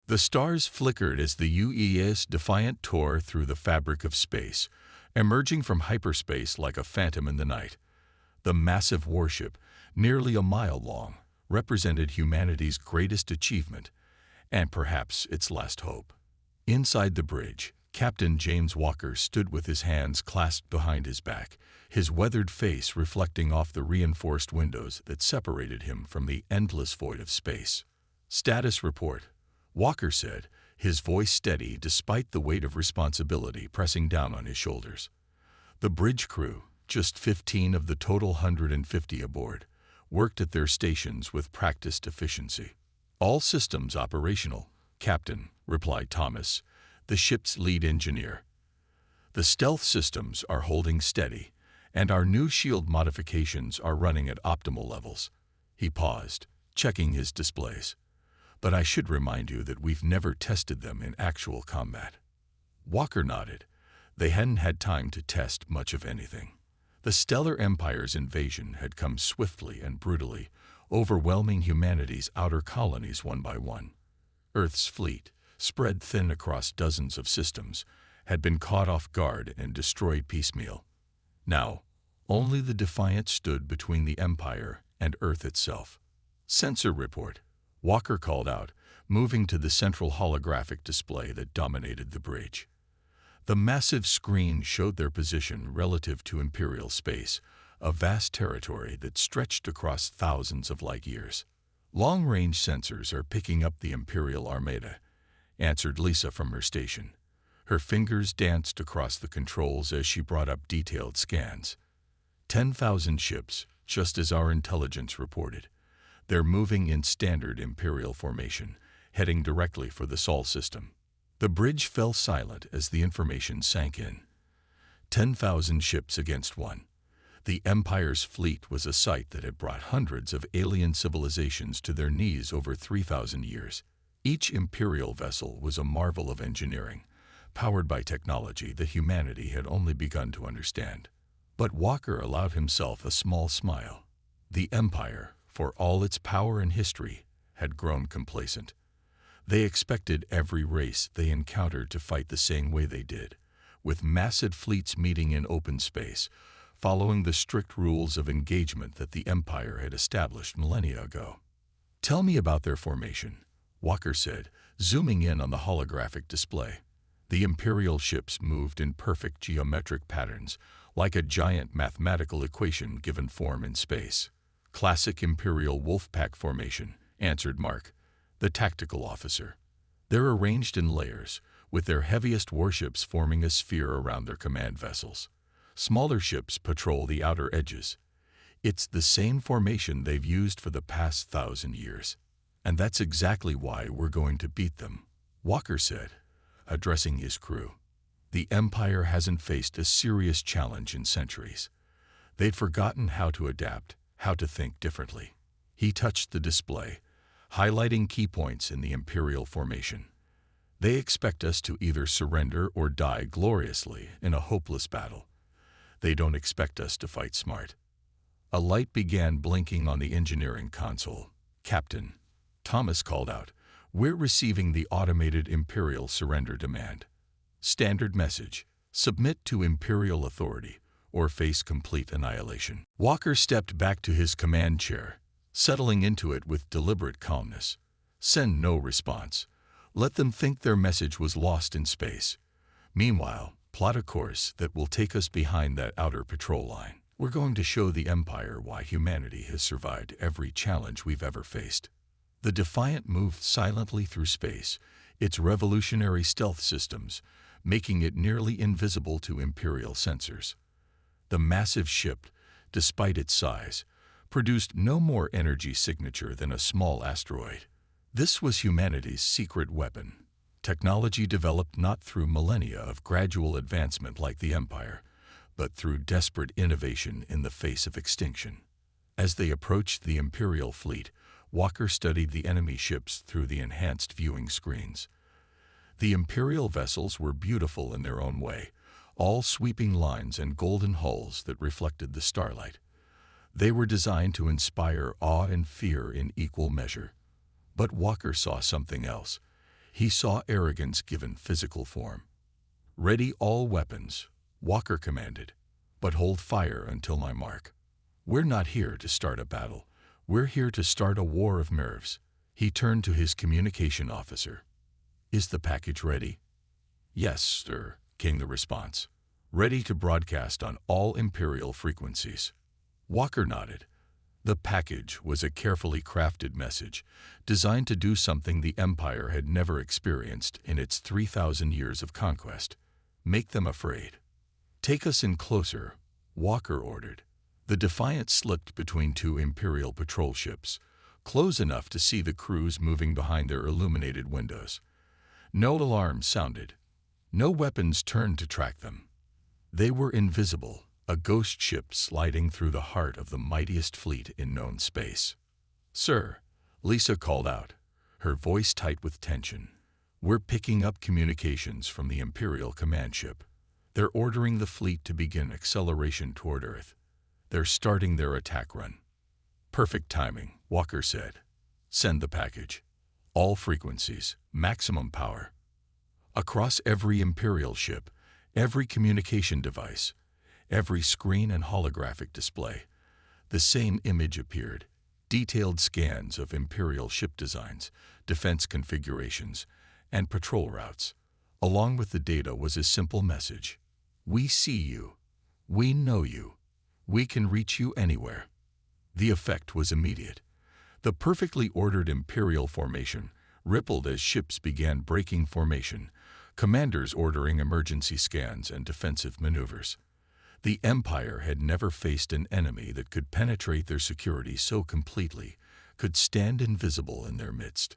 The stars flickered as the UES Defiant tore through the fabric of space, emerging from hyperspace like a phantom in the night. The massive warship, nearly a mile long, represented humanity's greatest achievement, and perhaps its last hope. Inside the bridge, Captain James Walker stood with his hands clasped behind his back, his weathered face reflecting off the reinforced windows that separated him from the endless void of space. "Status report," Walker said, his voice steady despite the weight of responsibility pressing down on his shoulders. The bridge crew, just 15 of the total 150 aboard, worked at their stations with practiced efficiency. "All systems operational, Captain," replied Thomas, the ship's lead engineer. "The stealth systems are holding steady, and our new shield modifications are running at optimal levels." He paused, checking his displays. "But I should remind you that we've never tested them in actual combat." Walker nodded. They hadn't had time to test much of anything. The Stellar Empire's invasion had come swiftly and brutally, overwhelming humanity's outer colonies one by one. Earth's fleet, spread thin across dozens of systems, had been caught off guard and destroyed piecemeal. Now, only the Defiant stood between the Empire and Earth itself. "Sensor report," Walker called out, moving to the central holographic display that dominated the bridge. The massive screen showed their position relative to Imperial space, a vast territory that stretched across thousands of light years. "Long-range sensors are picking up the Imperial Armada," answered Lisa from her station. Her fingers danced across the controls as she brought up detailed scans. 10,000 ships, just as our intelligence reported. They're moving in standard Imperial formation, heading directly for the Sol system. The bridge fell silent as the information sank in. 10,000 ships against one. The Empire's fleet was a sight that had brought hundreds of alien civilizations to their knees over 3,000 years. Each Imperial vessel was a marvel of engineering, powered by technology that humanity had only begun to understand. But Walker allowed himself a small smile. The Empire, for all its power and history, had grown complacent. They expected every race they encountered to fight the same way they did, with massive fleets meeting in open space, following the strict rules of engagement that the Empire had established millennia ago. "Tell me about their formation," Walker said, zooming in on the holographic display. The Imperial ships moved in perfect geometric patterns, like a giant mathematical equation given form in space. "Classic Imperial Wolfpack formation," answered Mark, the tactical officer. "They're arranged in layers, with their heaviest warships forming a sphere around their command vessels. Smaller ships patrol the outer edges. It's the same formation they've used for the past 1,000 years. And that's exactly why we're going to beat them," Walker said, addressing his crew. "The Empire hasn't faced a serious challenge in centuries. They'd forgotten how to adapt, how to think differently." He touched the display, highlighting key points in the Imperial formation. "They expect us to either surrender or die gloriously in a hopeless battle. They don't expect us to fight smart." A light began blinking on the engineering console. "Captain," Thomas called out, "we're receiving the automated Imperial surrender demand. Standard message: submit to Imperial authority or face complete annihilation." Walker stepped back to his command chair, settling into it with deliberate calmness. "Send no response. Let them think their message was lost in space. Meanwhile, plot a course that will take us behind that outer patrol line. We're going to show the Empire why humanity has survived every challenge we've ever faced." The Defiant moved silently through space, its revolutionary stealth systems making it nearly invisible to Imperial sensors. The massive ship, despite its size, produced no more energy signature than a small asteroid. This was humanity's secret weapon, technology developed not through millennia of gradual advancement like the Empire, but through desperate innovation in the face of extinction. As they approached the Imperial fleet, Walker studied the enemy ships through the enhanced viewing screens. The Imperial vessels were beautiful in their own way, all sweeping lines and golden hulls that reflected the starlight. They were designed to inspire awe and fear in equal measure. But Walker saw something else. He saw arrogance given physical form. "Ready all weapons," Walker commanded, "but hold fire until my mark. We're not here to start a battle. We're here to start a war of nerves." He turned to his communication officer. "Is the package ready?" "Yes, sir," came the response. "Ready to broadcast on all Imperial frequencies." Walker nodded. The package was a carefully crafted message, designed to do something the Empire had never experienced in its 3,000 years of conquest: make them afraid. "Take us in closer," Walker ordered. The Defiant slipped between two Imperial patrol ships, close enough to see the crews moving behind their illuminated windows. No alarms sounded. No weapons turned to track them. They were invisible, a ghost ship sliding through the heart of the mightiest fleet in known space. "Sir," Lisa called out, her voice tight with tension, "we're picking up communications from the Imperial command ship. They're ordering the fleet to begin acceleration toward Earth. They're starting their attack run." "Perfect timing," Walker said. "Send the package. All frequencies, maximum power." Across every Imperial ship, every communication device, every screen and holographic display, the same image appeared: detailed scans of Imperial ship designs, defense configurations, and patrol routes. Along with the data was a simple message: "We see you. We know you. We can reach you anywhere." The effect was immediate. The perfectly ordered Imperial formation rippled as ships began breaking formation, commanders ordering emergency scans and defensive maneuvers. The Empire had never faced an enemy that could penetrate their security so completely, could stand invisible in their midst.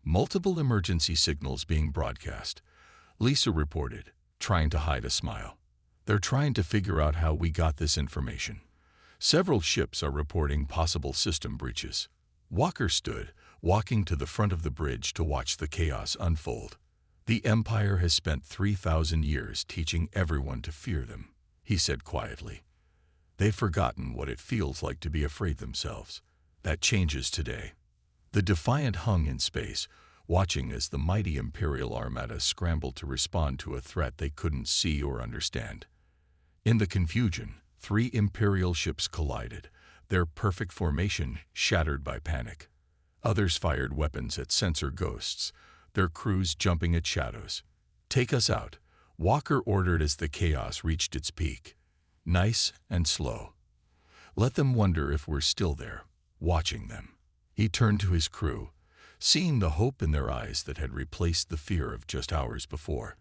Multiple emergency signals being broadcast, Lisa reported, trying to hide a smile. "They're trying to figure out how we got this information. Several ships are reporting possible system breaches." Walker stood, walking to the front of the bridge to watch the chaos unfold. "The Empire has spent 3,000 years teaching everyone to fear them," he said quietly. "They've forgotten what it feels like to be afraid themselves. That changes today." The Defiant hung in space, watching as the mighty Imperial armada scrambled to respond to a threat they couldn't see or understand. In the confusion, 3 Imperial ships collided, their perfect formation shattered by panic. Others fired weapons at sensor ghosts, their crews jumping at shadows. "Take us out," Walker ordered as the chaos reached its peak. "Nice and slow. Let them wonder if we're still there, watching them." He turned to his crew, seeing the hope in their eyes that had replaced the fear of just hours before.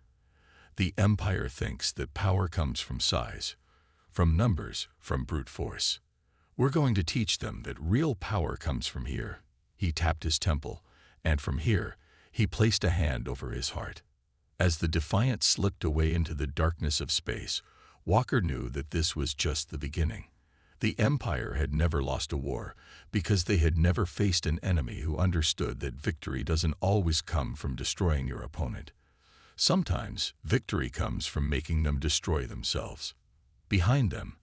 "The Empire thinks that power comes from size, from numbers, from brute force. We're going to teach them that real power comes from here." He tapped his temple, and from here, he placed a hand over his heart. As the Defiant slipped away into the darkness of space, Walker knew that this was just the beginning. The Empire had never lost a war because they had never faced an enemy who understood that victory doesn't always come from destroying your opponent. Sometimes, victory comes from making them destroy themselves. Behind them,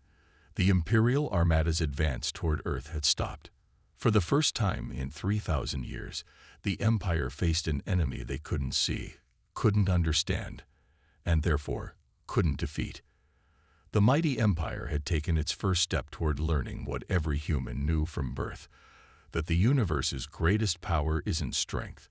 the Imperial armada's advance toward Earth had stopped. For the first time in 3,000 years, the Empire faced an enemy they couldn't see, couldn't understand, and therefore couldn't defeat. The mighty Empire had taken its first step toward learning what every human knew from birth: that the universe's greatest power isn't strength,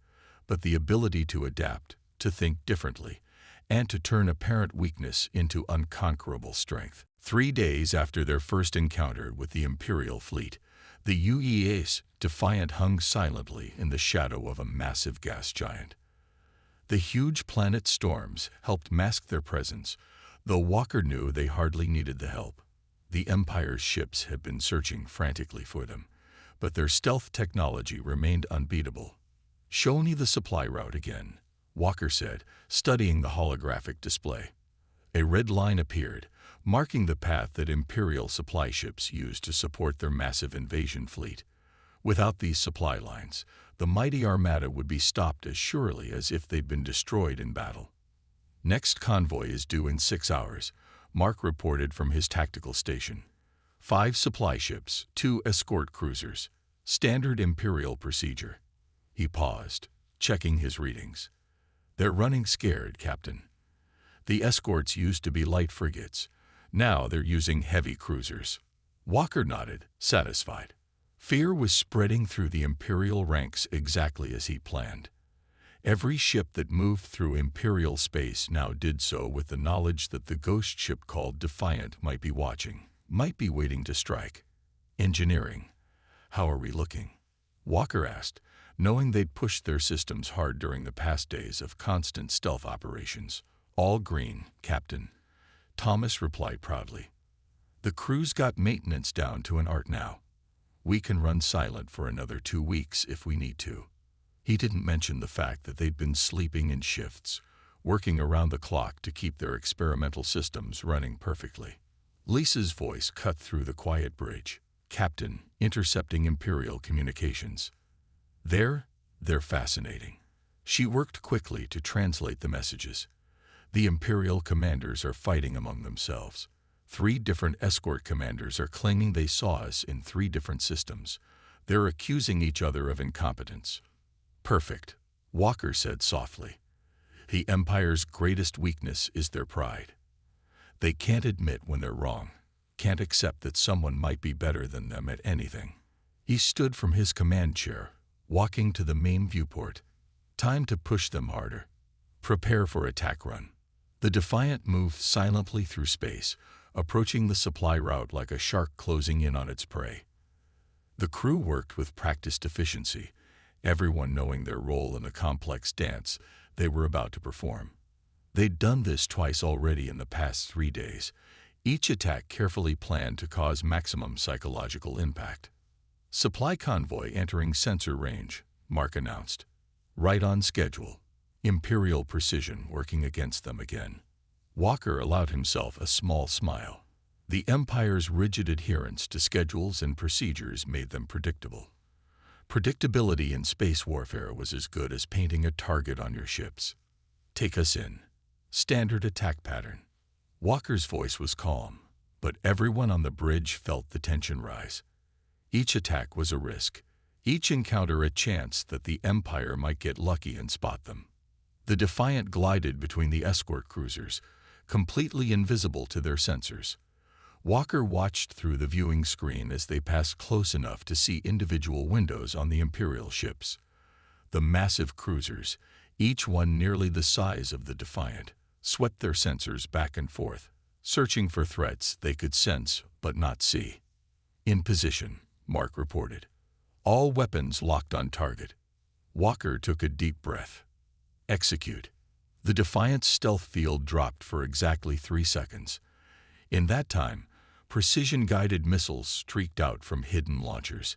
but the ability to adapt, to think differently, and to turn apparent weakness into unconquerable strength. 3 days after their first encounter with the Imperial fleet, the UEA's Defiant hung silently in the shadow of a massive gas giant. The huge planet storms helped mask their presence, though Walker knew they hardly needed the help. The Empire's ships had been searching frantically for them, but their stealth technology remained unbeatable. "Show me the supply route again," Walker said, studying the holographic display. A red line appeared, marking the path that Imperial supply ships used to support their massive invasion fleet. Without these supply lines, the mighty armada would be stopped as surely as if they'd been destroyed in battle. "Next convoy is due in 6 hours," Mark reported from his tactical station. 5 supply ships, 2 escort cruisers. Standard Imperial procedure. He paused, checking his readings. They're running scared, Captain. The escorts used to be light frigates. Now they're using heavy cruisers. Walker nodded, satisfied. Fear was spreading through the Imperial ranks exactly as he planned. Every ship that moved through Imperial space now did so with the knowledge that the ghost ship called Defiant might be watching, might be waiting to strike. Engineering. How are we looking? Walker asked, knowing they'd pushed their systems hard during the past days of constant stealth operations. All green, Captain. Thomas replied proudly. The crew's got maintenance down to an art now. We can run silent for another 2 weeks if we need to. He didn't mention the fact that they'd been sleeping in shifts, working around the clock to keep their experimental systems running perfectly. Lisa's voice cut through the quiet bridge. Captain, intercepting Imperial communications. They're fascinating. She worked quickly to translate the messages. The Imperial commanders are fighting among themselves. 3 different escort commanders are claiming they saw us in 3 different systems. They're accusing each other of incompetence. Perfect, Walker said softly. The Empire's greatest weakness is their pride. They can't admit when they're wrong, can't accept that someone might be better than them at anything. He stood from his command chair, walking to the main viewport. Time to push them harder. Prepare for attack run. The Defiant moved silently through space, approaching the supply route like a shark closing in on its prey. The crew worked with practiced efficiency, everyone knowing their role in the complex dance they were about to perform. They'd done this twice already in the past 3 days, each attack carefully planned to cause maximum psychological impact. Supply convoy entering sensor range, Mark announced. Right on schedule. Imperial precision working against them again. Walker allowed himself a small smile. The Empire's rigid adherence to schedules and procedures made them predictable. Predictability in space warfare was as good as painting a target on your ships. Take us in. Standard attack pattern. Walker's voice was calm, but everyone on the bridge felt the tension rise. Each attack was a risk, each encounter a chance that the Empire might get lucky and spot them. The Defiant glided between the escort cruisers, completely invisible to their sensors. Walker watched through the viewing screen as they passed close enough to see individual windows on the Imperial ships. The massive cruisers, each one nearly the size of the Defiant, swept their sensors back and forth, searching for threats they could sense but not see. In position, Mark reported. All weapons locked on target. Walker took a deep breath. Execute. The Defiant's stealth field dropped for exactly 3 seconds. In that time, precision-guided missiles streaked out from hidden launchers,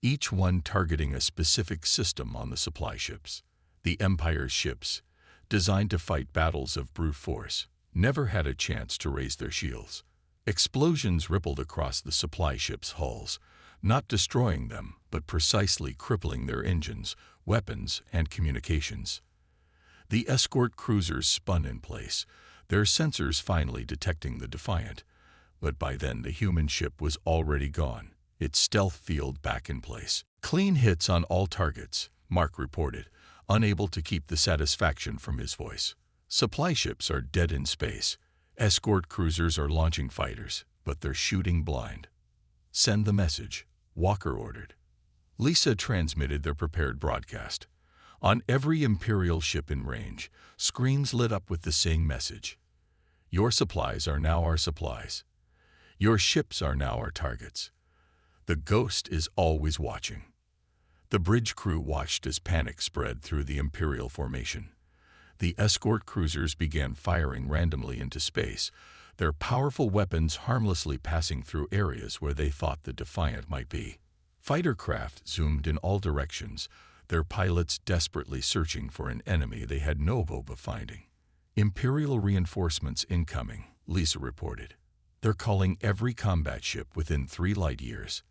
each one targeting a specific system on the supply ships. The Empire's ships, designed to fight battles of brute force, never had a chance to raise their shields. Explosions rippled across the supply ships' hulls, not destroying them, but precisely crippling their engines, weapons, and communications. The escort cruisers spun in place, their sensors finally detecting the Defiant, but by then the human ship was already gone, its stealth field back in place. Clean hits on all targets, Mark reported, unable to keep the satisfaction from his voice. Supply ships are dead in space. Escort cruisers are launching fighters, but they're shooting blind. Send the message, Walker ordered. Lisa transmitted their prepared broadcast. On every Imperial ship in range, screens lit up with the same message. Your supplies are now our supplies. Your ships are now our targets. The ghost is always watching. The bridge crew watched as panic spread through the Imperial formation. The escort cruisers began firing randomly into space, their powerful weapons harmlessly passing through areas where they thought the Defiant might be. Fighter craft zoomed in all directions, their pilots desperately searching for an enemy they had no hope of finding. Imperial reinforcements incoming, Lisa reported. They're calling every combat ship within 3 light years.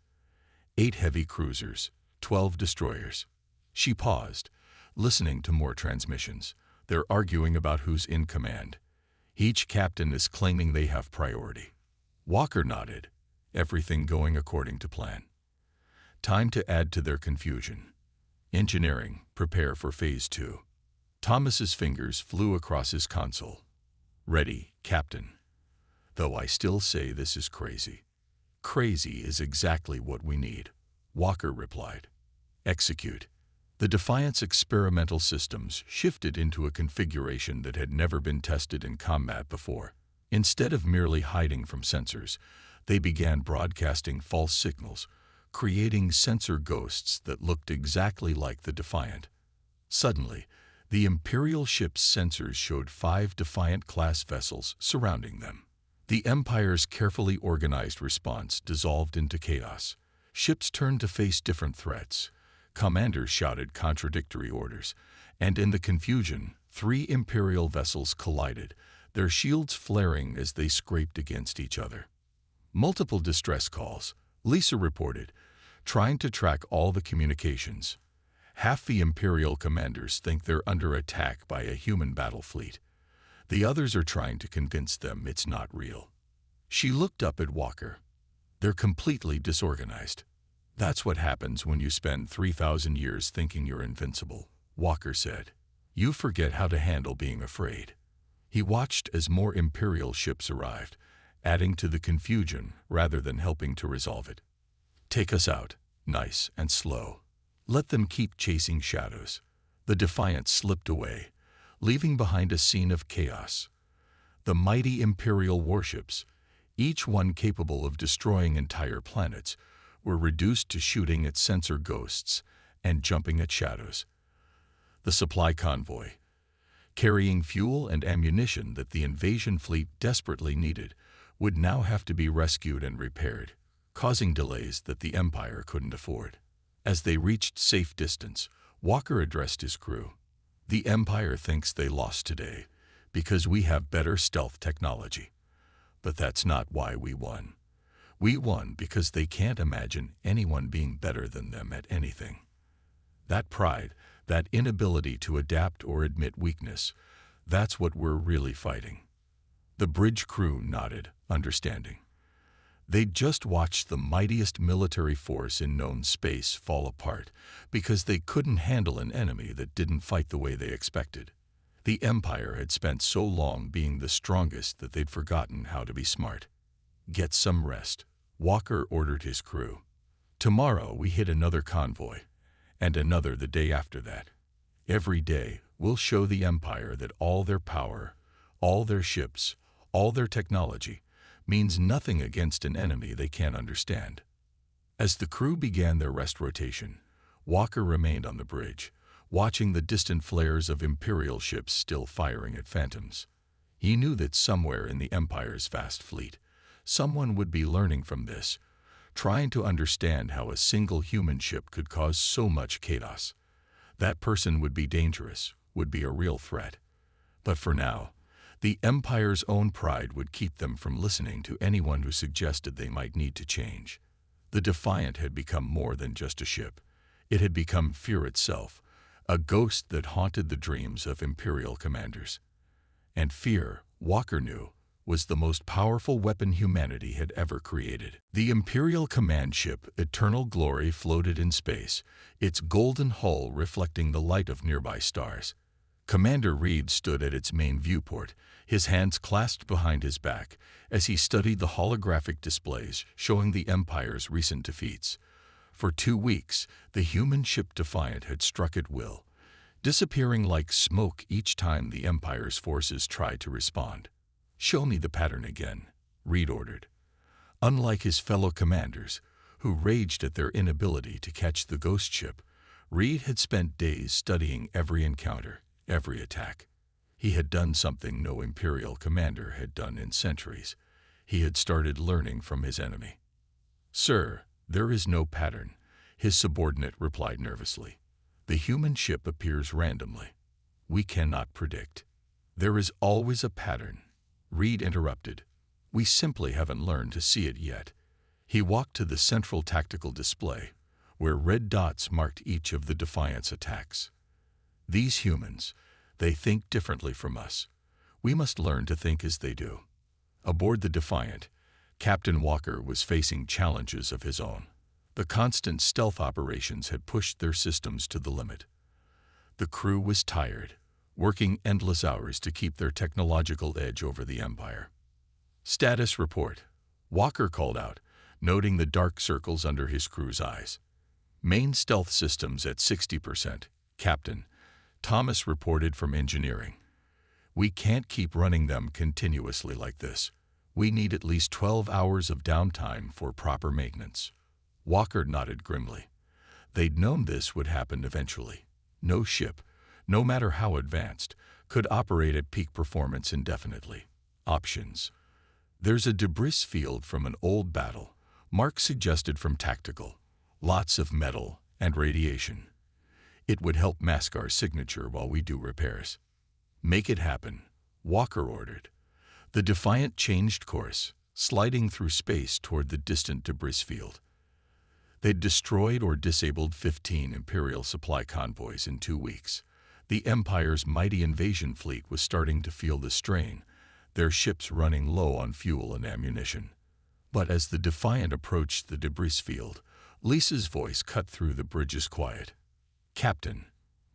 8 heavy cruisers, 12 destroyers. She paused, listening to more transmissions. They're arguing about who's in command. Each captain is claiming they have priority. Walker nodded, everything going according to plan. Time to add to their confusion. Engineering, prepare for Phase 2. Thomas's fingers flew across his console. "Ready, Captain. Though I still say this is crazy." "Crazy is exactly what we need," Walker replied. "Execute." The Defiant's experimental systems shifted into a configuration that had never been tested in combat before. Instead of merely hiding from sensors, they began broadcasting false signals, creating sensor ghosts that looked exactly like the Defiant. Suddenly, the Imperial ship's sensors showed 5 Defiant-class vessels surrounding them. The Empire's carefully organized response dissolved into chaos. Ships turned to face different threats. Commanders shouted contradictory orders, and in the confusion, 3 Imperial vessels collided, their shields flaring as they scraped against each other. Multiple distress calls, Lisa reported, trying to track all the communications. Half the Imperial commanders think they're under attack by a human battle fleet. The others are trying to convince them it's not real. She looked up at Walker. "They're completely disorganized." "That's what happens when you spend 3,000 years thinking you're invincible," Walker said. "You forget how to handle being afraid." He watched as more Imperial ships arrived, adding to the confusion rather than helping to resolve it. "Take us out, nice and slow. Let them keep chasing shadows." The Defiant slipped away, leaving behind a scene of chaos. The mighty Imperial warships, each one capable of destroying entire planets, were reduced to shooting at sensor ghosts and jumping at shadows. The supply convoy, carrying fuel and ammunition that the invasion fleet desperately needed, would now have to be rescued and repaired, causing delays that the Empire couldn't afford. As they reached safe distance, Walker addressed his crew. "The Empire thinks they lost today because we have better stealth technology. But that's not why we won. We won because they can't imagine anyone being better than them at anything." That pride, that inability to adapt or admit weakness, that's what we're really fighting. The bridge crew nodded, understanding. They'd just watched the mightiest military force in known space fall apart because they couldn't handle an enemy that didn't fight the way they expected. The Empire had spent so long being the strongest that they'd forgotten how to be smart. "Get some rest," Walker ordered his crew. "Tomorrow we hit another convoy, and another the day after that. Every day we'll show the Empire that all their power, all their ships, all their technology means nothing against an enemy they can't understand." As the crew began their rest rotation, Walker remained on the bridge, watching the distant flares of Imperial ships still firing at phantoms. He knew that somewhere in the Empire's vast fleet, someone would be learning from this, trying to understand how a single human ship could cause so much chaos. That person would be dangerous, would be a real threat. But for now, the Empire's own pride would keep them from listening to anyone who suggested they might need to change. The Defiant had become more than just a ship. It had become fear itself, a ghost that haunted the dreams of Imperial commanders. And fear, Walker knew, was the most powerful weapon humanity had ever created. The Imperial command ship Eternal Glory floated in space, its golden hull reflecting the light of nearby stars. Commander Reed stood at its main viewport, his hands clasped behind his back, as he studied the holographic displays showing the Empire's recent defeats. For 2 weeks, the human ship Defiant had struck at will, disappearing like smoke each time the Empire's forces tried to respond. "Show me the pattern again," Reed ordered. Unlike his fellow commanders, who raged at their inability to catch the ghost ship, Reed had spent days studying every encounter, every attack. He had done something no Imperial commander had done in centuries. He had started learning from his enemy. "Sir, there is no pattern," his subordinate replied nervously. "The human ship appears randomly. We cannot predict." "There is always a pattern," Reed interrupted. "We simply haven't learned to see it yet." He walked to the central tactical display, where red dots marked each of the Defiant's attacks. "These humans, they think differently from us. We must learn to think as they do." Aboard the Defiant, Captain Walker was facing challenges of his own. The constant stealth operations had pushed their systems to the limit. The crew was tired. working endless hours to keep their technological edge over the Empire. Status report. Walker called out, noting the dark circles under his crew's eyes. Main stealth systems at 60%. Captain, Thomas reported from engineering. We can't keep running them continuously like this. We need at least 12 hours of downtime for proper maintenance. Walker nodded grimly. They'd known this would happen eventually. No ship, no matter how advanced, could operate at peak performance indefinitely. Options. There's a debris field from an old battle. Mark suggested from tactical. Lots of metal and radiation. It would help mask our signature while we do repairs. Make it happen, Walker ordered. The Defiant changed course, sliding through space toward the distant debris field. They'd destroyed or disabled 15 Imperial supply convoys in 2 weeks. The Empire's mighty invasion fleet was starting to feel the strain, their ships running low on fuel and ammunition. But as the Defiant approached the debris field, Lisa's voice cut through the bridge's quiet. Captain,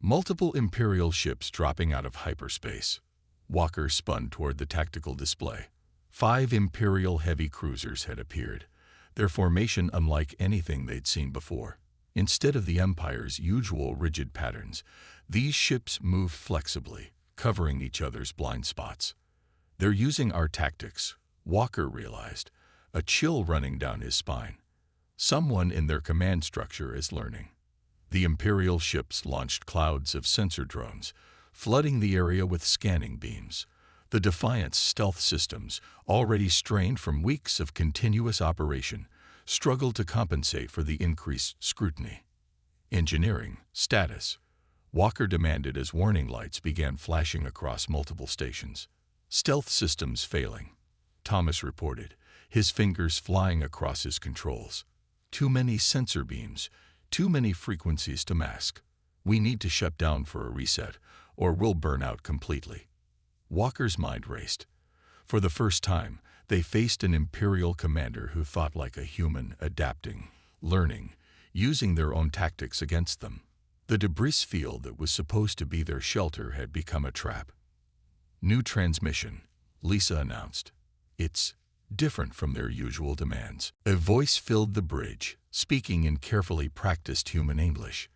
multiple Imperial ships dropping out of hyperspace. Walker spun toward the tactical display. 5 Imperial heavy cruisers had appeared, their formation unlike anything they'd seen before. Instead of the Empire's usual rigid patterns, these ships moved flexibly, covering each other's blind spots. They're using our tactics, Walker realized, a chill running down his spine. Someone in their command structure is learning. The Imperial ships launched clouds of sensor drones, flooding the area with scanning beams. The Defiant's stealth systems, already strained from weeks of continuous operation, struggled to compensate for the increased scrutiny. Engineering, status. Walker demanded as warning lights began flashing across multiple stations. Stealth systems failing, Thomas reported, his fingers flying across his controls. Too many sensor beams, too many frequencies to mask. We need to shut down for a reset, or we'll burn out completely. Walker's mind raced. For the first time, they faced an Imperial commander who thought like a human, adapting, learning, using their own tactics against them. The debris field that was supposed to be their shelter had become a trap. New transmission, Lisa announced. It's different from their usual demands. A voice filled the bridge, speaking in carefully practiced human English.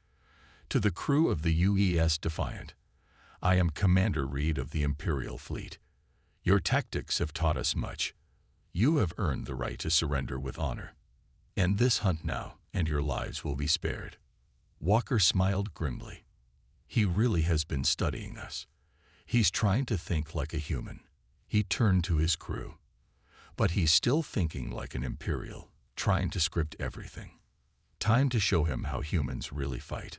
To the crew of the UES Defiant, I am Commander Reed of the Imperial Fleet. Your tactics have taught us much. You have earned the right to surrender with honor. End this hunt now, and your lives will be spared. Walker smiled grimly. He really has been studying us. He's trying to think like a human. He turned to his crew. But he's still thinking like an Imperial, trying to script everything. Time to show him how humans really fight.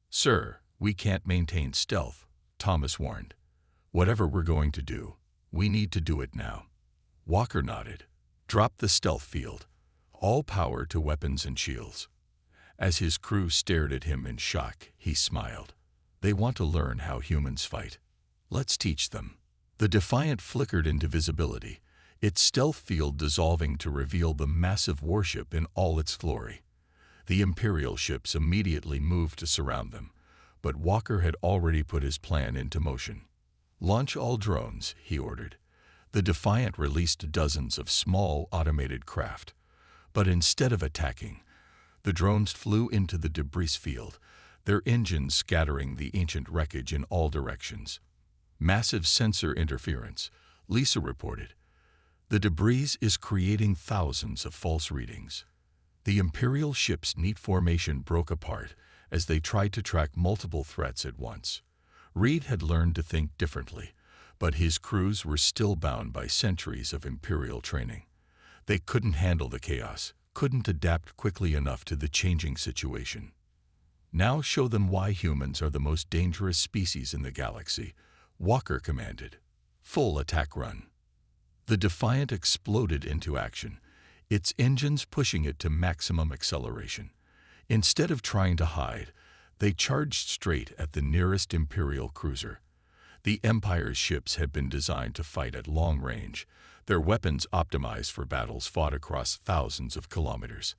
Sir, we can't maintain stealth, Thomas warned. Whatever we're going to do, we need to do it now. Walker nodded. Drop the stealth field. All power to weapons and shields. As his crew stared at him in shock, he smiled. They want to learn how humans fight. Let's teach them. The Defiant flickered into visibility, its stealth field dissolving to reveal the massive warship in all its glory. The Imperial ships immediately moved to surround them, but Walker had already put his plan into motion. Launch all drones, he ordered. The Defiant released dozens of small automated craft, but instead of attacking, the drones flew into the debris field, their engines scattering the ancient wreckage in all directions. Massive sensor interference, Lisa reported. The debris is creating thousands of false readings. The Imperial ship's neat formation broke apart as they tried to track multiple threats at once. Reed had learned to think differently, but his crews were still bound by centuries of Imperial training. They couldn't handle the chaos, couldn't adapt quickly enough to the changing situation. Now show them why humans are the most dangerous species in the galaxy, Walker commanded. Full attack run. The Defiant exploded into action, its engines pushing it to maximum acceleration. Instead of trying to hide, they charged straight at the nearest Imperial cruiser. The Empire's ships had been designed to fight at long range, their weapons optimized for battles fought across thousands of kilometers.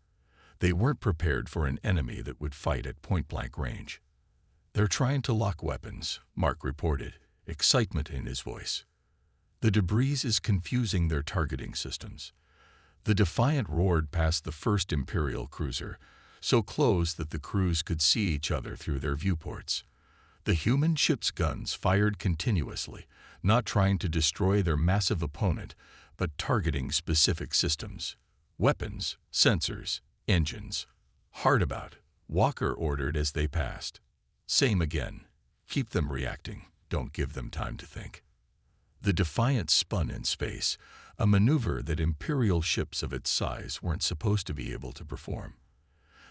They weren't prepared for an enemy that would fight at point-blank range. They're trying to lock weapons, Mark reported, excitement in his voice. The debris is confusing their targeting systems. The Defiant roared past the first Imperial cruiser, so close that the crews could see each other through their viewports. The human ship's guns fired continuously, not trying to destroy their massive opponent, but targeting specific systems. Weapons, sensors, engines. Hard about, Walker ordered as they passed. Same again. Keep them reacting. Don't give them time to think. The Defiant spun in space, a maneuver that Imperial ships of its size weren't supposed to be able to perform.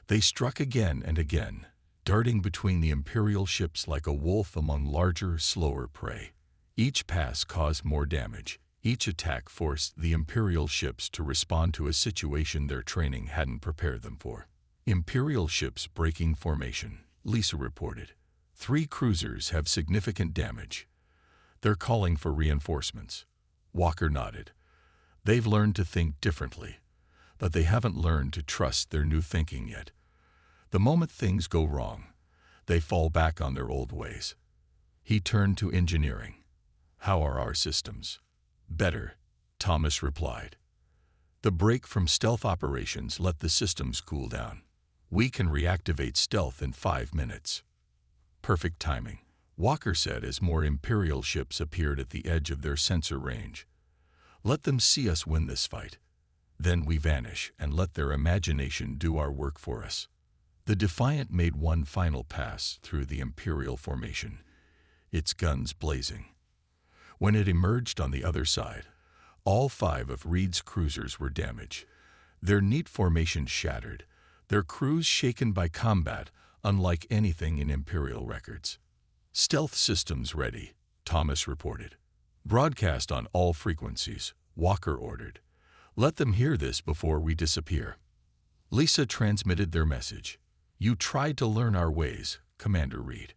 They struck again and again, darting between the Imperial ships like a wolf among larger, slower prey. Each pass caused more damage. Each attack forced the Imperial ships to respond to a situation their training hadn't prepared them for. Imperial ships breaking formation, Lisa reported. 3 cruisers have significant damage. They're calling for reinforcements. Walker nodded. They've learned to think differently, but they haven't learned to trust their new thinking yet. The moment things go wrong, they fall back on their old ways. He turned to engineering. How are our systems? Better, Thomas replied. The break from stealth operations let the systems cool down. We can reactivate stealth in 5 minutes. Perfect timing, Walker said as more Imperial ships appeared at the edge of their sensor range. Let them see us win this fight. Then we vanish and let their imagination do our work for us. The Defiant made one final pass through the Imperial formation, its guns blazing. When it emerged on the other side, all 5 of Reed's cruisers were damaged. Their neat formation shattered, their crews shaken by combat unlike anything in Imperial records. Stealth systems ready, Thomas reported. Broadcast on all frequencies, Walker ordered. Let them hear this before we disappear. Lisa transmitted their message. You tried to learn our ways, Commander Reed,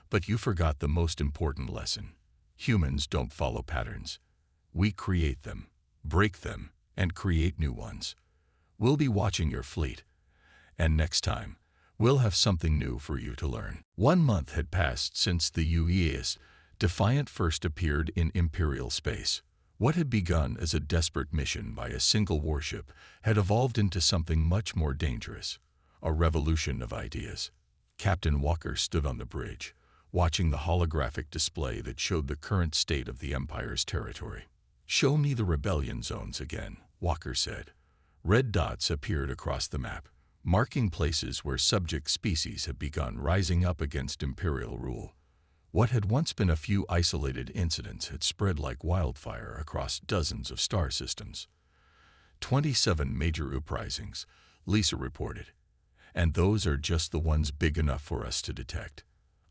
but you forgot the most important lesson. Humans don't follow patterns. We create them, break them, and create new ones. We'll be watching your fleet, and next time, we'll have something new for you to learn. 1 month had passed since the UES Defiant first appeared in Imperial space. What had begun as a desperate mission by a single warship had evolved into something much more dangerous, a revolution of ideas. Captain Walker stood on the bridge, watching the holographic display that showed the current state of the Empire's territory. Show me the rebellion zones again, Walker said. Red dots appeared across the map, marking places where subject species had begun rising up against Imperial rule. What had once been a few isolated incidents had spread like wildfire across dozens of star systems. 27 major uprisings, Lisa reported, and those are just the ones big enough for us to detect.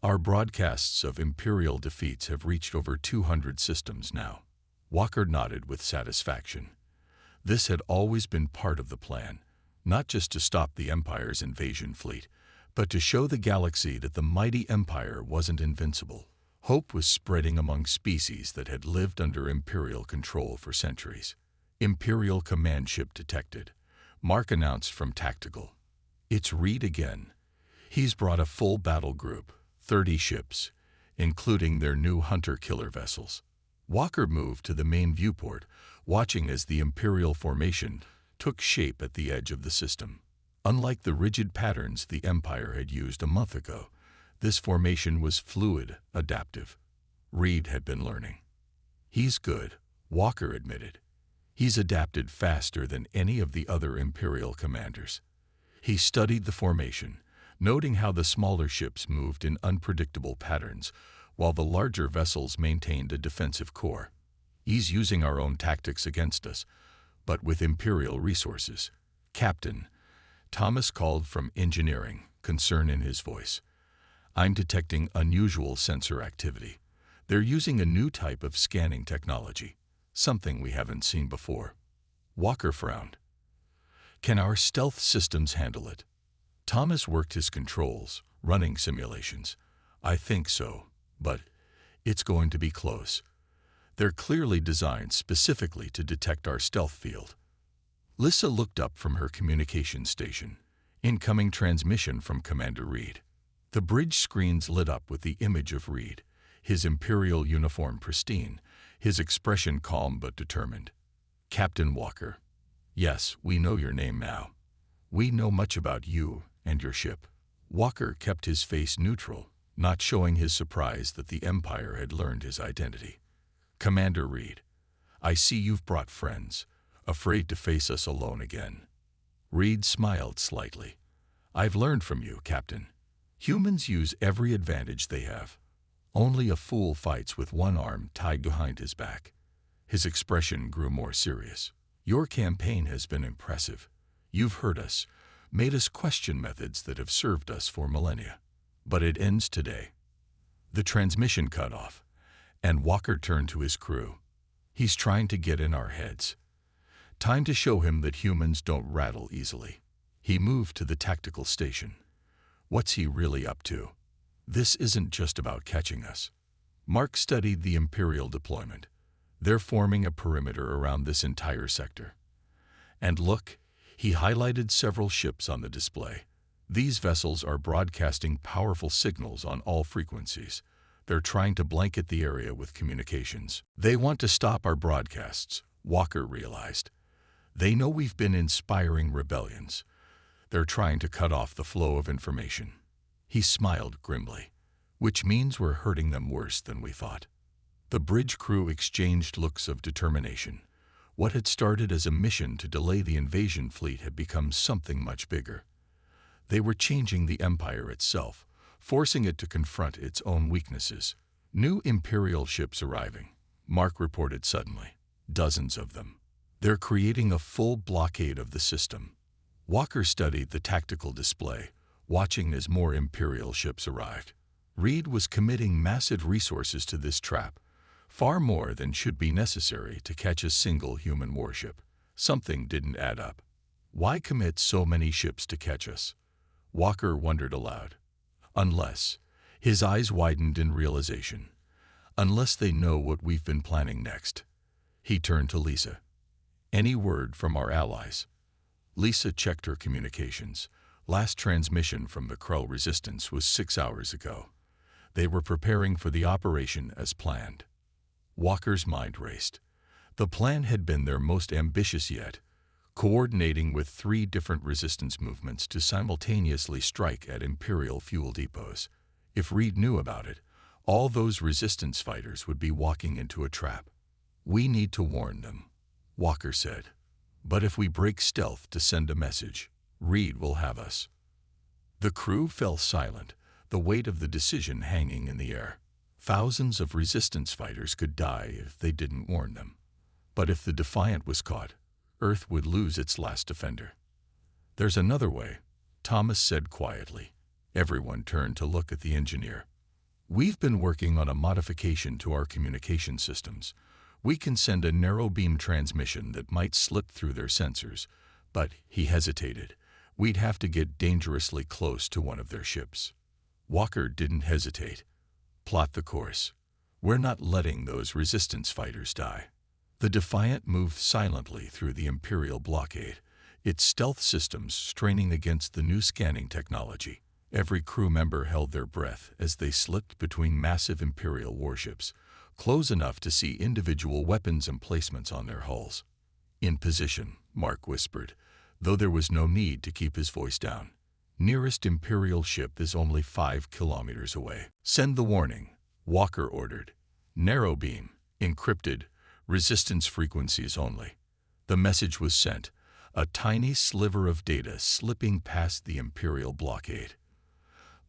Our broadcasts of Imperial defeats have reached over 200 systems now. Walker nodded with satisfaction. This had always been part of the plan, not just to stop the Empire's invasion fleet, but to show the galaxy that the mighty Empire wasn't invincible. Hope was spreading among species that had lived under Imperial control for centuries. Imperial command ship detected, Mark announced from Tactical. It's Reed again. He's brought a full battle group, 30 ships, including their new hunter-killer vessels. Walker moved to the main viewport, watching as the Imperial formation took shape at the edge of the system. Unlike the rigid patterns the Empire had used a month ago, this formation was fluid, adaptive. Reed had been learning. He's good, Walker admitted. He's adapted faster than any of the other Imperial commanders. He studied the formation, noting how the smaller ships moved in unpredictable patterns, while the larger vessels maintained a defensive core. He's using our own tactics against us, but with Imperial resources. Captain, Thomas called from engineering, concern in his voice. I'm detecting unusual sensor activity. They're using a new type of scanning technology, something we haven't seen before. Walker frowned. Can our stealth systems handle it? Thomas worked his controls, running simulations. I think so, but it's going to be close. They're clearly designed specifically to detect our stealth field. Lisa looked up from her communication station. Incoming transmission from Commander Reed. The bridge screens lit up with the image of Reed, his Imperial uniform pristine, his expression calm but determined. "Captain Walker. Yes, we know your name now. We know much about you and your ship." Walker kept his face neutral, not showing his surprise that the Empire had learned his identity. "Commander Reed, I see you've brought friends, afraid to face us alone again." Reed smiled slightly. "I've learned from you, Captain. Humans use every advantage they have. Only a fool fights with one arm tied behind his back." His expression grew more serious. "Your campaign has been impressive. You've hurt us, made us question methods that have served us for millennia. But it ends today." The transmission cut off, and Walker turned to his crew. "He's trying to get in our heads. Time to show him that humans don't rattle easily." He moved to the tactical station. "What's he really up to? This isn't just about catching us." Mark studied the Imperial deployment. "They're forming a perimeter around this entire sector. And look," he highlighted several ships on the display. "These vessels are broadcasting powerful signals on all frequencies. They're trying to blanket the area with communications." "They want to stop our broadcasts," Walker realized. "They know we've been inspiring rebellions. They're trying to cut off the flow of information." He smiled grimly. "Which means we're hurting them worse than we thought." The bridge crew exchanged looks of determination. What had started as a mission to delay the invasion fleet had become something much bigger. They were changing the Empire itself, forcing it to confront its own weaknesses. "New Imperial ships arriving," Mark reported suddenly. "Dozens of them. They're creating a full blockade of the system." Walker studied the tactical display, watching as more Imperial ships arrived. Reed was committing massive resources to this trap, far more than should be necessary to catch a single human warship. Something didn't add up. Why commit so many ships to catch us? Walker wondered aloud. Unless, his eyes widened in realization, unless they know what we've been planning next. He turned to Lisa. "Any word from our allies?" Lisa checked her communications. Last transmission from the Krull Resistance was 6 hours ago. They were preparing for the operation as planned. Walker's mind raced. The plan had been their most ambitious yet, coordinating with 3 different resistance movements to simultaneously strike at Imperial fuel depots. If Reed knew about it, all those resistance fighters would be walking into a trap. "We need to warn them," Walker said. "But if we break stealth to send a message, Reed will have us." The crew fell silent, the weight of the decision hanging in the air. Thousands of resistance fighters could die if they didn't warn them. But if the Defiant was caught, Earth would lose its last defender. "There's another way," Thomas said quietly. Everyone turned to look at the engineer. "We've been working on a modification to our communication systems. We can send a narrow-beam transmission that might slip through their sensors, but," he hesitated, "we'd have to get dangerously close to one of their ships." Walker didn't hesitate. "Plot the course. We're not letting those resistance fighters die." The Defiant moved silently through the Imperial blockade, its stealth systems straining against the new scanning technology. Every crew member held their breath as they slipped between massive Imperial warships, close enough to see individual weapons emplacements on their hulls. "In position," Mark whispered, though there was no need to keep his voice down. "Nearest Imperial ship is only 5 kilometers away." "Send the warning," Walker ordered. "Narrow beam, encrypted, resistance frequencies only." The message was sent, a tiny sliver of data slipping past the Imperial blockade.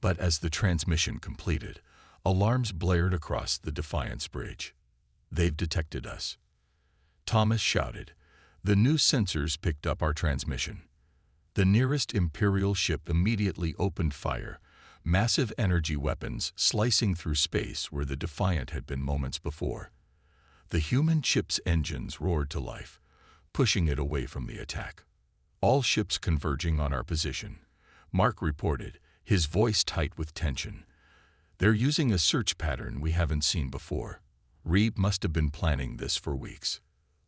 But as the transmission completed, alarms blared across the Defiant's bridge. "They've detected us," Thomas shouted. "The new sensors picked up our transmission." The nearest Imperial ship immediately opened fire, massive energy weapons slicing through space where the Defiant had been moments before. The human ship's engines roared to life, pushing it away from the attack. "All ships converging on our position," Mark reported, his voice tight with tension. "They're using a search pattern we haven't seen before. Reed must have been planning this for weeks."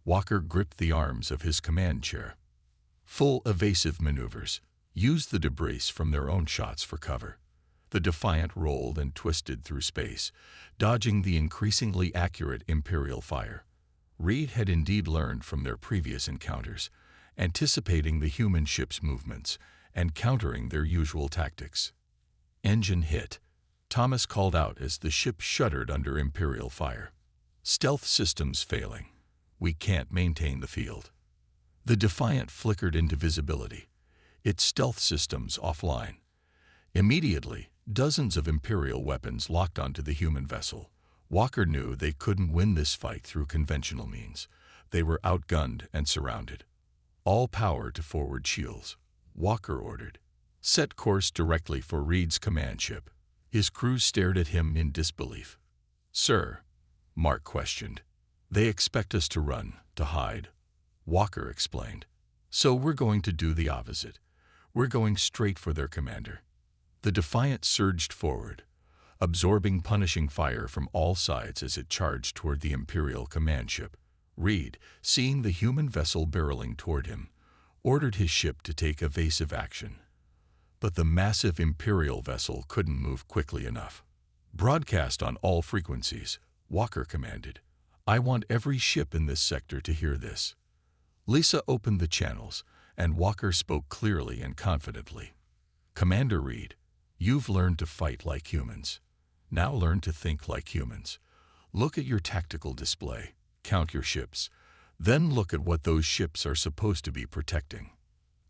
Walker gripped the arms of his command chair. "Full evasive maneuvers. Use the debris from their own shots for cover. The Defiant rolled and twisted through space, dodging the increasingly accurate Imperial fire. Reed had indeed learned from their previous encounters, anticipating the human ship's movements and countering their usual tactics. Engine hit. Thomas called out as the ship shuddered under Imperial fire. Stealth systems failing. We can't maintain the field. The Defiant flickered into visibility, its stealth systems offline. Immediately, dozens of Imperial weapons locked onto the human vessel. Walker knew they couldn't win this fight through conventional means. They were outgunned and surrounded. All power to forward shields, Walker ordered. Set course directly for Reed's command ship. His crew stared at him in disbelief. "Sir," Mark questioned. "They expect us to run, to hide," Walker explained. "So we're going to do the opposite. We're going straight for their commander." The Defiant surged forward, absorbing punishing fire from all sides as it charged toward the Imperial command ship. Reed, seeing the human vessel barreling toward him, ordered his ship to take evasive action. But the massive Imperial vessel couldn't move quickly enough. "Broadcast on all frequencies," Walker commanded. "I want every ship in this sector to hear this." Lisa opened the channels, and Walker spoke clearly and confidently. "Commander Reed, you've learned to fight like humans. Now learn to think like humans. Look at your tactical display, count your ships, then look at what those ships are supposed to be protecting."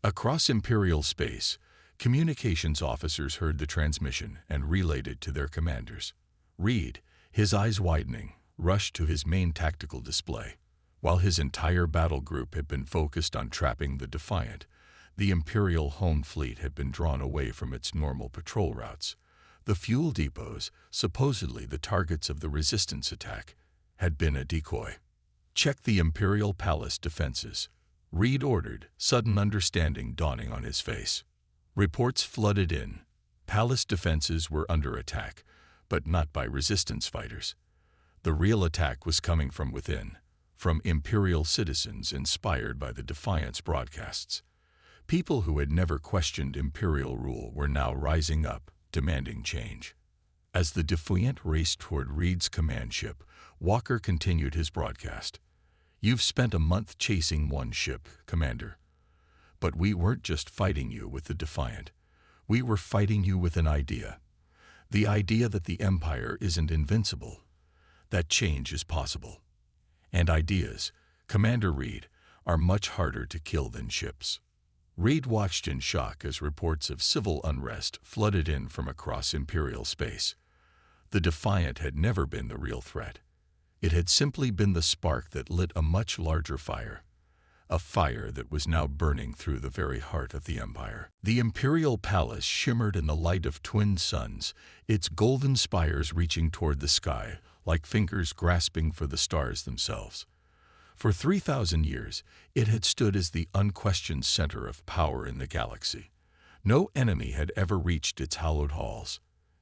Across Imperial space, communications officers heard the transmission and relayed it to their commanders. Reed, his eyes widening, rushed to his main tactical display. While his entire battle group had been focused on trapping the Defiant, the Imperial home fleet had been drawn away from its normal patrol routes. The fuel depots, supposedly the targets of the resistance attack, had been a decoy. "Check the Imperial Palace defenses," Reed ordered, sudden understanding dawning on his face. Reports flooded in. Palace defenses were under attack, but not by resistance fighters. The real attack was coming from within, from Imperial citizens inspired by the Defiant's broadcasts. People who had never questioned Imperial rule were now rising up, demanding change. As the Defiant raced toward Reed's command ship, Walker continued his broadcast. "You've spent a month chasing one ship, Commander. But we weren't just fighting you with the Defiant. We were fighting you with an idea. The idea that the Empire isn't invincible, that change is possible. And ideas, Commander Reed, are much harder to kill than ships." Reed watched in shock as reports of civil unrest flooded in from across Imperial space. The Defiant had never been the real threat. It had simply been the spark that lit a much larger fire. A fire that was now burning through the very heart of the Empire. The Imperial Palace shimmered in the light of twin suns, its golden spires reaching toward the sky, like fingers grasping for the stars themselves. For 3,000 years, it had stood as the unquestioned center of power in the galaxy. No enemy had ever reached its hallowed halls.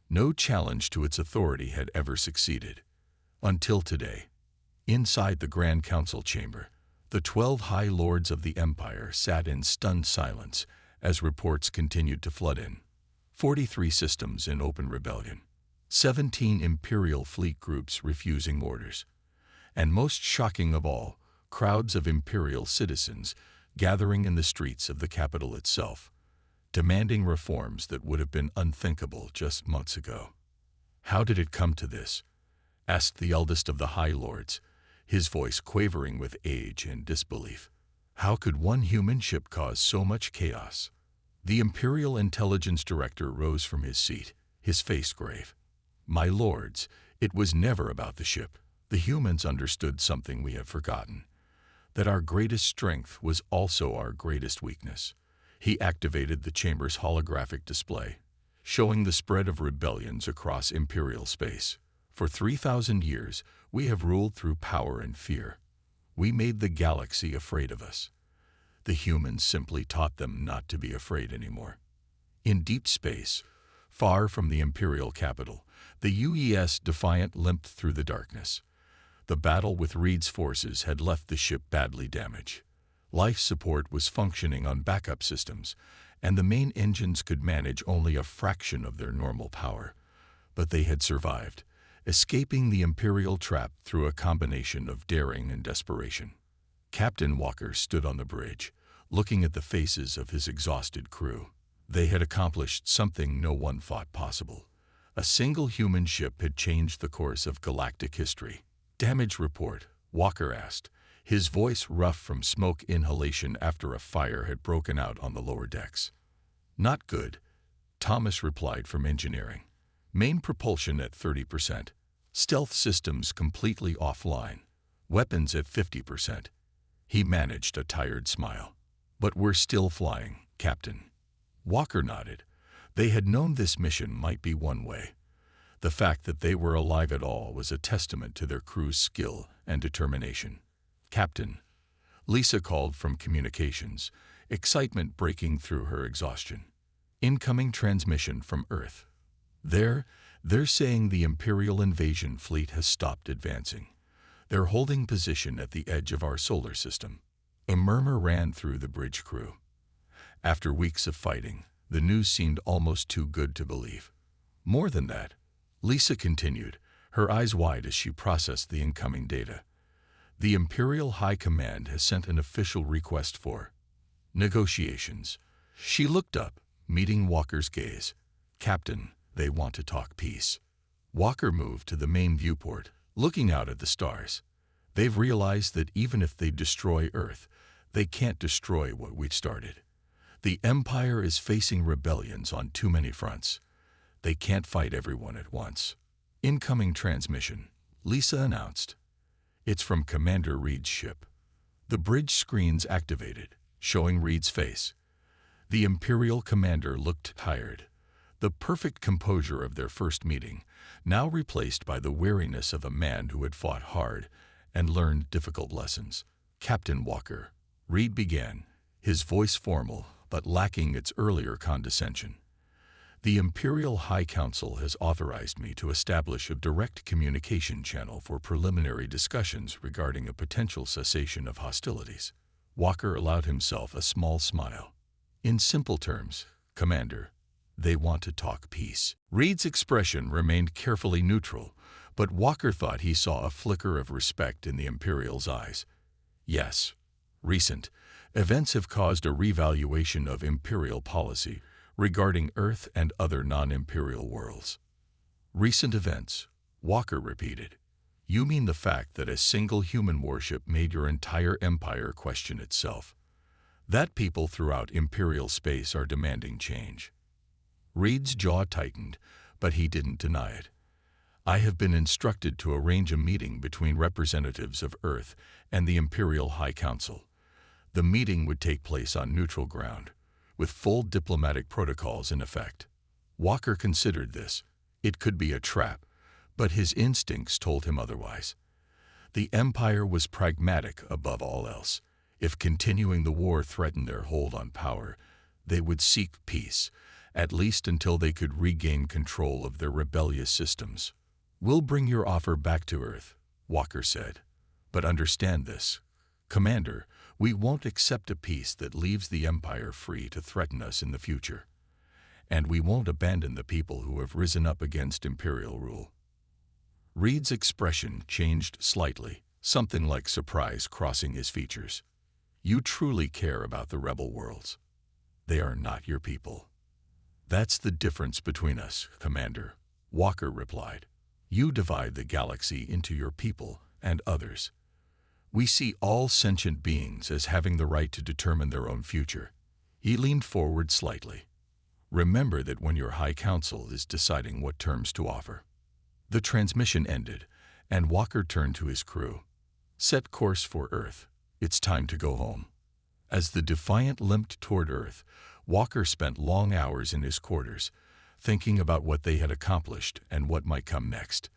No challenge to its authority had ever succeeded. Until today. Inside the Grand Council chamber, the 12 High Lords of the Empire sat in stunned silence as reports continued to flood in. 43 systems in open rebellion. 17 Imperial fleet groups refusing orders. And most shocking of all, crowds of Imperial citizens gathering in the streets of the capital itself, demanding reforms that would have been unthinkable just months ago. "How did it come to this?" asked the eldest of the High Lords, his voice quavering with age and disbelief. "How could one human ship cause so much chaos?" The Imperial Intelligence Director rose from his seat, his face grave. "My lords, it was never about the ship. The humans understood something we have forgotten, that our greatest strength was also our greatest weakness." He activated the chamber's holographic display, showing the spread of rebellions across Imperial space. "For 3,000 years, we have ruled through power and fear. We made the galaxy afraid of us. The humans simply taught them not to be afraid anymore." In deep space, far from the Imperial capital, the UES Defiant limped through the darkness. The battle with Reed's forces had left the ship badly damaged. Life support was functioning on backup systems, and the main engines could manage only a fraction of their normal power. But they had survived, escaping the Imperial trap through a combination of daring and desperation. Captain Walker stood on the bridge, looking at the faces of his exhausted crew. They had accomplished something no one thought possible. A single human ship had changed the course of galactic history. "Damage report," Walker asked, his voice rough from smoke inhalation after a fire had broken out on the lower decks. "Not good," Thomas replied from engineering. "Main propulsion at 30%. Stealth systems completely offline. Weapons at 50%. He managed a tired smile. "But we're still flying, Captain." Walker nodded. They had known this mission might be one way. The fact that they were alive at all was a testament to their crew's skill and determination. "Captain," Lisa called from communications, excitement breaking through her exhaustion. "Incoming transmission from Earth. They're saying the Imperial invasion fleet has stopped advancing. They're holding position at the edge of our solar system." A murmur ran through the bridge crew. After weeks of fighting, the news seemed almost too good to believe. "More than that," Lisa continued, her eyes wide as she processed the incoming data. "The Imperial High Command has sent an official request for negotiations." She looked up, meeting Walker's gaze. "Captain, they want to talk peace." Walker moved to the main viewport, looking out at the stars. "They've realized that even if they destroy Earth, they can't destroy what we've started. The Empire is facing rebellions on too many fronts. They can't fight everyone at once." "Incoming transmission," Lisa announced. "It's from Commander Reed's ship." The bridge screens activated, showing Reed's face. The Imperial commander looked tired, the perfect composure of their first meeting, now replaced by the weariness of a man who had fought hard and learned difficult lessons. "Captain Walker," Reed began, his voice formal but lacking its earlier condescension. "The Imperial High Council has authorized me to establish a direct communication channel for preliminary discussions regarding a potential cessation of hostilities." Walker allowed himself a small smile. "In simple terms, Commander, they want to talk peace." Reed's expression remained carefully neutral, but Walker thought he saw a flicker of respect in the Imperial's eyes. "Yes, recent events have caused a revaluation of Imperial policy regarding Earth and other non-Imperial worlds." "Recent events," Walker repeated. "You mean the fact that a single human warship made your entire empire question itself? That people throughout Imperial space are demanding change." Reed's jaw tightened, but he didn't deny it. "I have been instructed to arrange a meeting between representatives of Earth and the Imperial High Council. The meeting would take place on neutral ground, with full diplomatic protocols in effect." Walker considered this. It could be a trap, but his instincts told him otherwise. The Empire was pragmatic above all else. If continuing the war threatened their hold on power, they would seek peace, at least until they could regain control of their rebellious systems. "We'll bring your offer back to Earth," Walker said. "But understand this, Commander, we won't accept a peace that leaves the Empire free to threaten us in the future. And we won't abandon the people who have risen up against Imperial rule." Reed's expression changed slightly, something like surprise crossing his features. "You truly care about the rebel worlds. They are not your people." "That's the difference between us, Commander," Walker replied. "You divide the galaxy into your people and others. We see all sentient beings as having the right to determine their own future." He leaned forward slightly. "Remember that when your High Council is deciding what terms to offer." The transmission ended, and Walker turned to his crew. "Set course for Earth. It's time to go home." As the Defiant limped toward Earth, Walker spent long hours in his quarters, thinking about what they had accomplished and what might come next.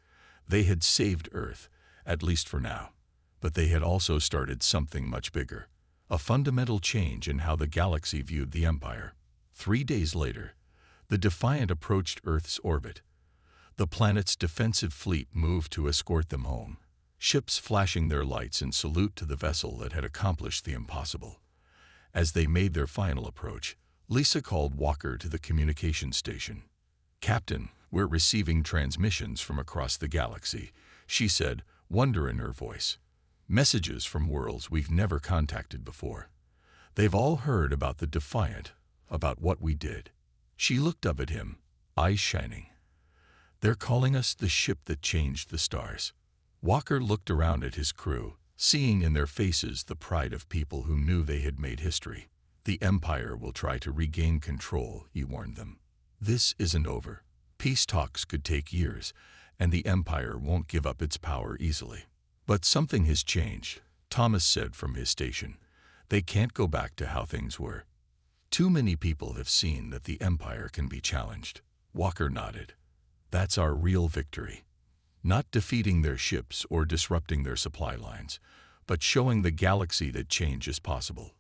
They had saved Earth, at least for now, but they had also started something much bigger, a fundamental change in how the galaxy viewed the Empire. 3 days later, the Defiant approached Earth's orbit. The planet's defensive fleet moved to escort them home, ships flashing their lights in salute to the vessel that had accomplished the impossible. As they made their final approach, Lisa called Walker to the communication station. "Captain, we're receiving transmissions from across the galaxy," she said, wonder in her voice. "Messages from worlds we've never contacted before. They've all heard about the Defiant, about what we did." She looked up at him, eyes shining. "They're calling us the ship that changed the stars." Walker looked around at his crew, seeing in their faces the pride of people who knew they had made history. "The Empire will try to regain control," he warned them. "This isn't over. Peace talks could take years, and the Empire won't give up its power easily." "But something has changed," Thomas said from his station. "They can't go back to how things were. Too many people have seen that the Empire can be challenged." Walker nodded. "That's our real victory. Not defeating their ships or disrupting their supply lines, but showing the galaxy that change is possible."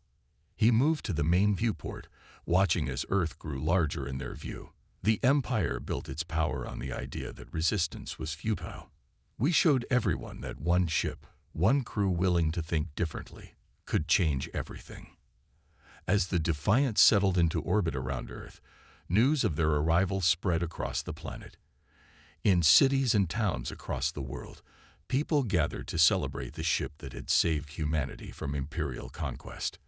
He moved to the main viewport, watching as Earth grew larger in their view. The Empire built its power on the idea that resistance was futile. "We showed everyone that one ship, one crew willing to think differently, could change everything." As the Defiant settled into orbit around Earth, news of their arrival spread across the planet. In cities and towns across the world, people gathered to celebrate the ship that had saved humanity from Imperial conquest.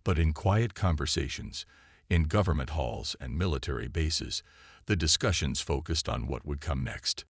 But in quiet conversations, in government halls and military bases, the discussions focused on what would come next.